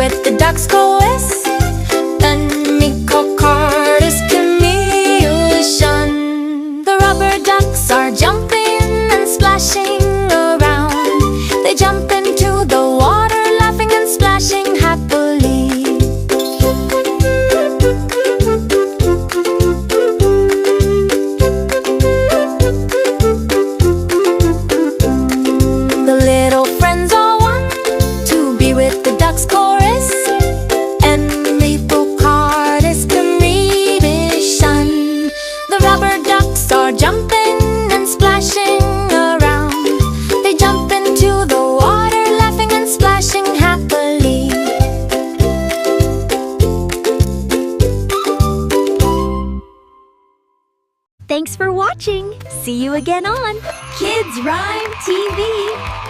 with the ducks chorus. The rubber ducks are jumping and splashing around. They jump into the water, laughing and splashing happily. The little friends all want to be with the ducks chorus. Jumping and splashing around. They jump into the water, laughing and splashing happily. Thanks for watching. See you again on Kids Rhyme TV.